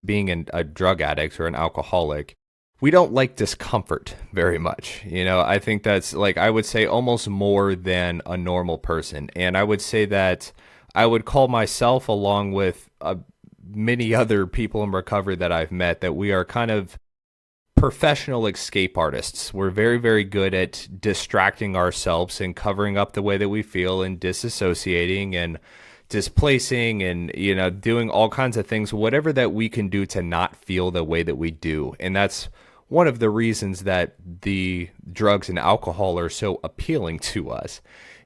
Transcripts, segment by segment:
being a drug addict or an alcoholic, we don't like discomfort very much. I think that's like, I would say almost more than a normal person. And I would say that I would call myself, along with many other people in recovery that I've met, that we are kind of professional escape artists. We're very, very good at distracting ourselves and covering up the way that we feel and disassociating and displacing and, doing all kinds of things, whatever that we can do to not feel the way that we do. And that's one of the reasons that the drugs and alcohol are so appealing to us.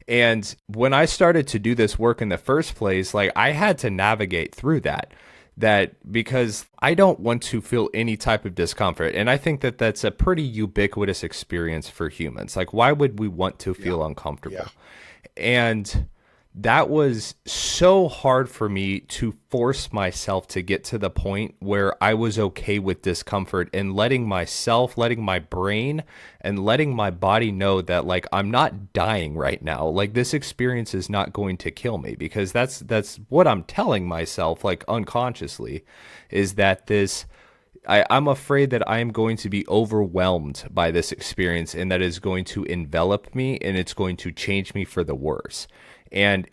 And when I started to do this work in the first place, like, I had to navigate through that because I don't want to feel any type of discomfort. And I think that that's a pretty ubiquitous experience for humans. Like, why would we want to feel uncomfortable? Yeah. And that was so hard for me to force myself to get to the point where I was okay with discomfort and letting myself, letting my brain, and letting my body know that, like, I'm not dying right now. Like, this experience is not going to kill me, because that's what I'm telling myself, like, unconsciously, is that I'm afraid that I am going to be overwhelmed by this experience, and that is going to envelop me, and it's going to change me for the worse. And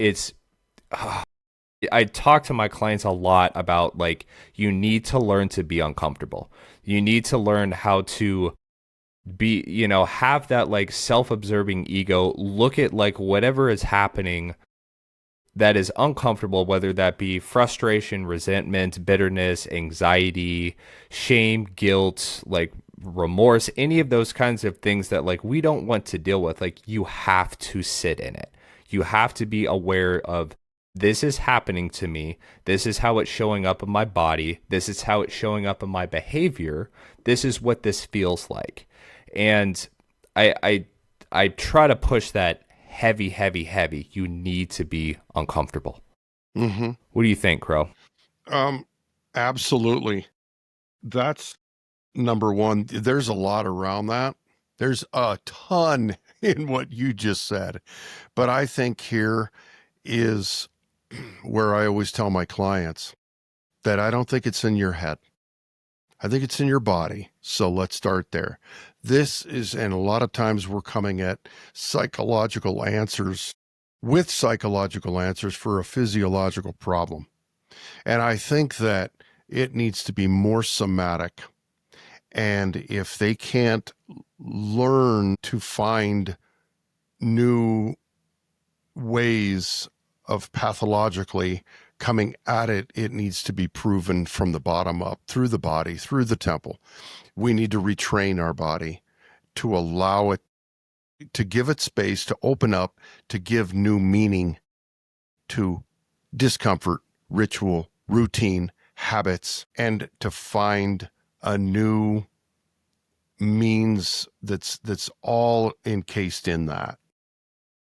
I talk to my clients a lot about, like, you need to learn to be uncomfortable. You need to learn how to be, have that, like, self-observing ego, look at, like, whatever is happening that is uncomfortable, whether that be frustration, resentment, bitterness, anxiety, shame, guilt, like remorse, any of those kinds of things that, like, we don't want to deal with. Like, you have to sit in it. You have to be aware of, this is happening to me. This is how it's showing up in my body. This is how it's showing up in my behavior. This is what this feels like. And I try to push that heavy, heavy, heavy. You need to be uncomfortable. Mm-hmm. What do you think, Crow? Absolutely. That's number one. There's a lot around that. There's a ton in what you just said. But I think here is where I always tell my clients that I don't think it's in your head. I think it's in your body. So let's start there. This is, and a lot of times we're coming at psychological answers with psychological answers for a physiological problem. And I think that it needs to be more somatic. And if they can't learn to find new ways of pathologically coming at it, it needs to be proven from the bottom up, through the body, through the temple. We need to retrain our body to allow it, to give it space, to open up, to give new meaning to discomfort, ritual, routine, habits, and to find a new means that's all encased in that.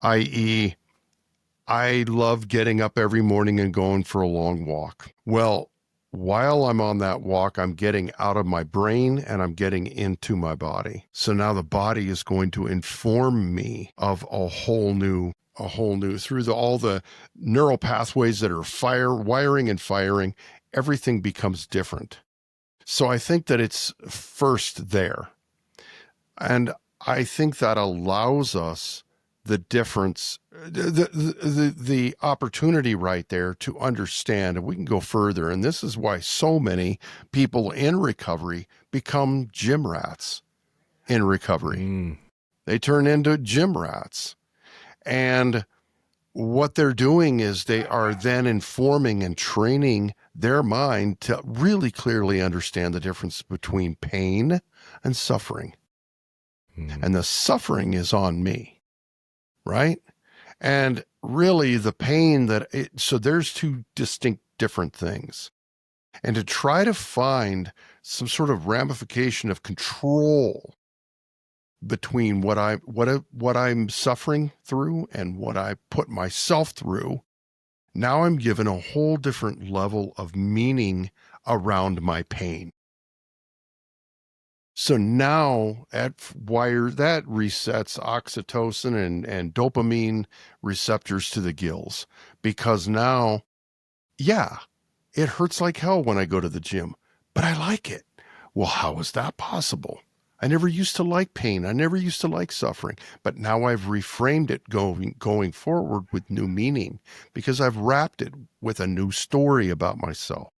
I.e., I love getting up every morning and going for a long walk. Well, while I'm on that walk, I'm getting out of my brain and I'm getting into my body. So now the body is going to inform me of a whole new through all the neural pathways that are wiring and firing, everything becomes different. So I think that it's first there. And I think that allows us the difference, the opportunity right there to understand, and we can go further. And this is why so many people in recovery become gym rats in recovery. They turn into gym rats. And what they're doing is they are then informing and training their mind to really clearly understand the difference between pain and suffering. And the suffering is on me, right? And really the pain so there's two distinct different things. And to try to find some sort of ramification of control between what I'm suffering through and what I put myself through, now I'm given a whole different level of meaning around my pain. So now that resets oxytocin and dopamine receptors to the gills, because now, yeah, it hurts like hell when I go to the gym, but I like it. Well, how is that possible? I never used to like pain. I never used to like suffering, but now I've reframed it going forward with new meaning because I've wrapped it with a new story about myself.